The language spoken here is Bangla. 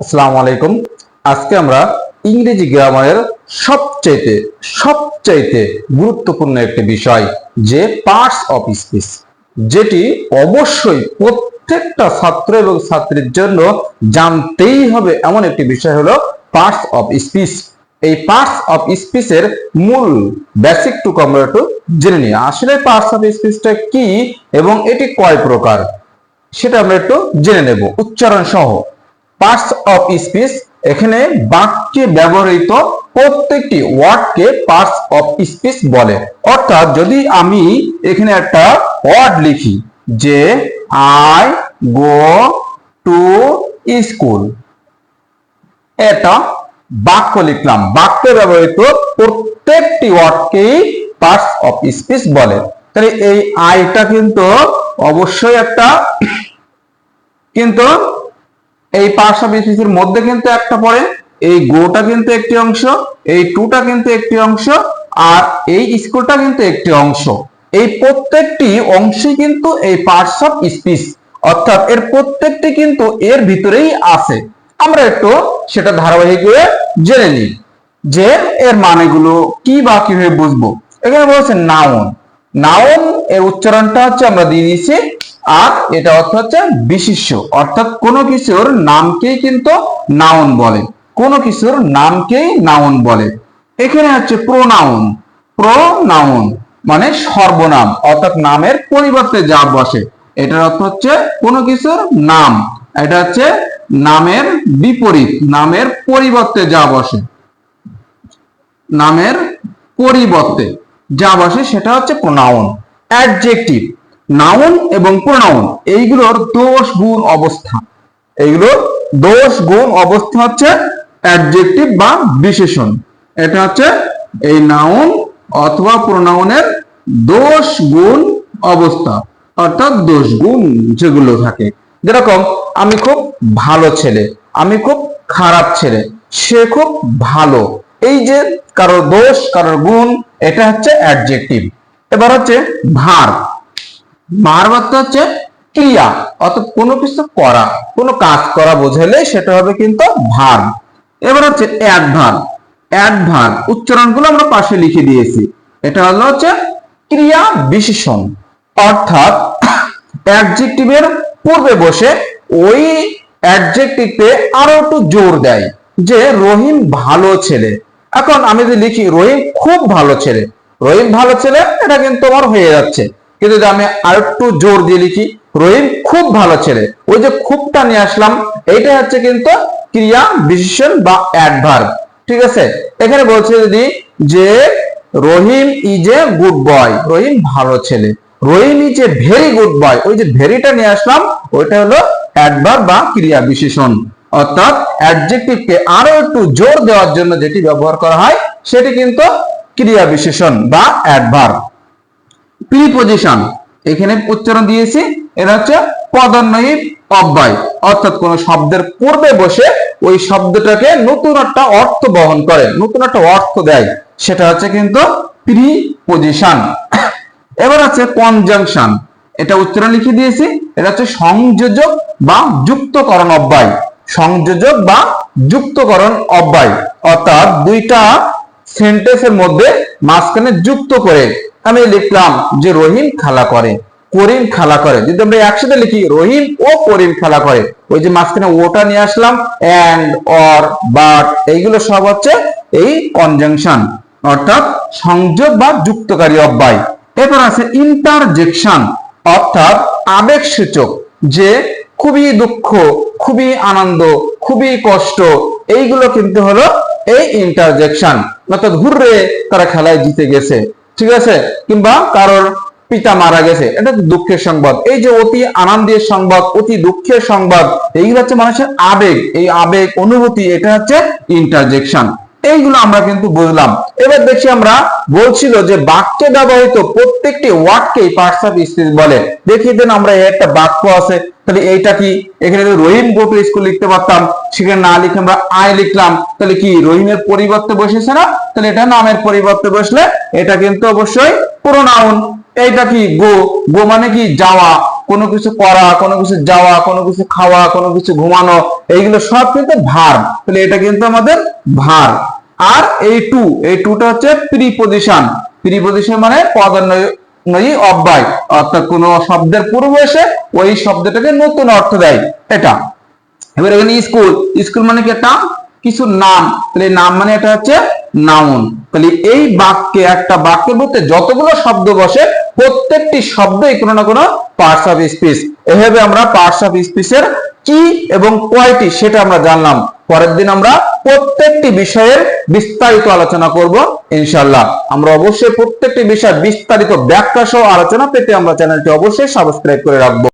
আসসালামু আলাইকুম। আজকে আমরা ইংরেজি গ্রামারের সবচাইতে গুরুত্বপূর্ণ একটি বিষয় যে পার্টস অফ স্পিচ, যেটি অবশ্যই প্রত্যেকটা ছাত্র এবং ছাত্রীর জন্য জানতেই হবে এমন একটি বিষয় হলো পার্টস অফ স্পিচ। এই পার্টস অফ স্পিচের মূল বেসিক টুকু আমরা একটু জেনে নিই। আসলে পার্টস অফ স্পিচটা কি এবং এটি কয় প্রকার সেটা আমরা একটু জেনে নেব উচ্চারণ সহ। পার্টস অফ স্পিচ, এখানে বাক্যে ব্যবহৃত প্রত্যেকটি ওয়ার্ডকে পার্টস অফ স্পিচ বলে। অর্থাৎ যদি আমি এখানে একটা ওয়ার্ড লিখি যে আই গো টু স্কুল, এটা বাক্য লিখলাম, বাক্যে ব্যবহৃত প্রত্যেকটি ওয়ার্ডকেই পার্টস অফ স্পিচ বলে। তাহলে এই আইটা কিন্তু অবশ্যই একটা, কিন্তু এই পার্টস অফ স্পিচের মধ্যে কিন্তু একটা পড়ে, এই গোটা কিন্তু একটি অংশ, এই টুটা কিন্তু একটি অংশ, আর এই স্কুলটা কিন্তু একটি অংশ। এই প্রত্যেকটি অংশই কিন্তু এই পার্টস অফ স্পিচ, অর্থাৎ এর প্রত্যেকটি কিন্তু এর ভিতরেই আছে। আমরা একটু সেটা ধারাবাহিকভাবে জেনে নিই যে এর মানেগুলো কি বা কিভাবে বুঝবো। এখানে বলছে নাউন। নাউন এর উচ্চারণটা হচ্ছে আমরা দিয়ে দিয়েছি আর এটা অর্থ হচ্ছে বিশেষ্য, অর্থাৎ কোনো কিছুর নামকেই কিন্তু নাউন বলে, কোনো কিছুর নামকেই নাউন বলে। এখানে হচ্ছে প্রোনাউন। প্রোনাউন মানে সর্বনাম, অর্থাৎ নামের পরিবর্তে যা বসে, এটার অর্থ হচ্ছে কোনো কিছুর নাম। এটা হচ্ছে নামের বিপরীত, নামের পরিবর্তে যা বসে, নামের পরিবর্তে যা বসে সেটা হচ্ছে প্রোনাউন। অ্যাডজেক্টিভ, নাউন এবং প্রোনাউন এইগুলোর দোষ গুণ অবস্থা, এইগুলোর দোষ গুণ অবস্থা হচ্ছে অ্যাডজেক্টিভ বা বিশেষণ। এটা হচ্ছে এই নাউন অথবা প্রোনাউনের দোষ গুণ অবস্থা, অর্থাৎ দোষ গুণ যেগুলো থাকে। যেরকম আমি খুব ভালো ছেলে, আমি খুব খারাপ ছেলে, সে খুব ভালো, এই যে কারোর দোষ কারোর গুণ, এটা হচ্ছে অ্যাডজেক্টিভ। এবার হচ্ছে ভার্ব। ভার্ব অর্থ হচ্ছে ক্রিয়া, অর্থাৎ কোনো কিছু করা, কোনো কাজ করা বোঝালে সেটা হবে কিন্তু ভার্ব। এবার হচ্ছে অ্যাডভার্ব। অ্যাডভার্ব উচ্চারণগুলো আমরা পাশে লিখে দিয়েছি। এটা হলো হচ্ছে ক্রিয়া বিশেষণ, অর্থাৎ অ্যাডজেক্টিভের পূর্বে বসে ওই অ্যাডজেক্টিভে আরো একটু জোর দেয় যে রহিম ভালো ছেলে। এখন আমি যদি লিখি রহিম খুব ভালো ছেলে, রহিম ভালো ছেলে, এটা কিন্তু আমার হয়ে যাচ্ছে। কিন্তু যদি আমি আর একটু জোর দিয়ে লিখি রহিম খুব ভালো ছেলে, ওই যে খুবটা নিয়ে আসলাম, এইটা হচ্ছে কিন্তু ক্রিয়া বিশেষণ বা অ্যাডভার্ব। ঠিক আছে, এখানে বলছে যদি যে রহিম is a good boy, Rahim ভালো ছেলে, Rahim is a very good boy, ওই যে ভেরিটা নিয়ে আসলাম, ওইটা হলো অ্যাডভার্ব বা ক্রিয়া বিশেষণ। অর্থাৎ অ্যাডজেক্টিভকে আরো একটু জোর দেওয়ার জন্য যেটি ব্যবহার করা হয় সেটি কিন্তু ক্রিয়া বিশেষণ বা অ্যাডভার্ব। প্রিপজিশন, এখানে উচ্চারণ দিয়েছি, এটা হচ্ছে পদান্বয়ী অব্যয়, অর্থাৎ কোন শব্দের পূর্বে বসে ওই শব্দটাকে নতুন একটা অর্থ বহন করে, নতুন একটা অর্থ দেয়, সেটা হচ্ছে কিন্তু প্রিপজিশন। এবার আছে কনজাংশন। এটা উচ্চারণ লিখে দিয়েছি, এটা হচ্ছে সংযোজক বা যুক্তকরণ অব্যয়। সংযোজক বা যুক্তকরণ অব্যয়, অর্থাৎ দুইটা সেন্টেন্সের মধ্যে মাঝখানে যুক্ত করে আমি লিখলাম যে রহিম খেলা করে, করিম খেলা করে। যদি আমরা একসাথে লিখি রহিম ও করিম খেলা করে, ওই যে মাঝখানে ওটা নিয়ে আসলাম, এন্ড, অর, বাট, এইগুলো সব হচ্ছে এই কনজাংশন, অর্থাৎ সংযোগ বা যুক্তকারী অব্যয়। এরপর আছে ইন্টারজেকশন, অর্থাৎ আবেগসূচক, যে খুবই দুঃখ, খুবই আনন্দ, খুবই কষ্ট, এইগুলো কিন্তু হলো এই ইন্টারজেকশন। অর্থাৎ হুররে তারা খেলায় জিতে গেছে, ঠিক আছে, কিংবা কারোর পিতা মারা গেছে, এটা দুঃখের সংবাদ। এই যে অতি আনন্দের সংবাদ, অতি দুঃখের সংবাদ, এইগুলো হচ্ছে মানুষের আবেগ, এই আবেগ অনুভূতি, এটা হচ্ছে ইন্টারজেকশন। এইগুলো আমরা কিন্তু বুঝলাম। এবার দেখি আমরা বলছিল যে বাক্যে ব্যবহৃত প্রত্যেকটি ওয়ার্ডকেই পার্টস অফ স্পিচ বলে। দেখিয়ে দেন, আমরা একটা বাক্য আছে, তাহলে এইটা কি, এখানে রহিম গো টু স্কুল লিখতে পারতাম, সেখানে না লিখে আমরা আই লিখলাম, তাহলে কি রহিমের পরিবর্তে বসেছে না, তাহলে এটা নামের পরিবর্তে বসলে এটা কিন্তু অবশ্যই প্রোনাউন। এইটা কি গো, গো মানে কি যাওয়া, কোনো কিছু করা, কোনো কিছু যাওয়া, কোনো কিছু খাওয়া, কোনো কিছু ঘুমানো, এইগুলো সব কিন্তু ভার্ব। তাহলে এটা কিন্তু আমাদের ভার্ব। আর এই টুটা হচ্ছে প্রিপজিশন। প্রিপজিশন মানে পদান্বয়ী অব্যয়, অর্থাৎ কোনো শব্দের পূর্বে এসে ওই শব্দটাকে নতুন অর্থ দেয়, এটা। এবার এখানে স্কুল মানে কি একটা কিছু নাম, তাহলে নাম মানে এটা হচ্ছে নাউন। তাহলে এই বাক্যে, একটা বাক্যের মধ্যে যতগুলো শব্দ বসে প্রত্যেকটি শব্দই কোনো না কোনো পার্টস অফ স্পিচ। এভাবে আমরা পার্টস অফ স্পিচের কি এবং কয়টি সেটা আমরা জানলাম। পরের দিন আমরা প্রত্যেকটি বিষয়ের বিস্তারিত আলোচনা করব ইনশাআল্লাহ। আমরা অবশ্যই প্রত্যেকটি বিষয় বিস্তারিত ব্যাখ্যা সহ আলোচনা পেতে আমরা চ্যানেলটি অবশ্যই সাবস্ক্রাইব করে রাখবো।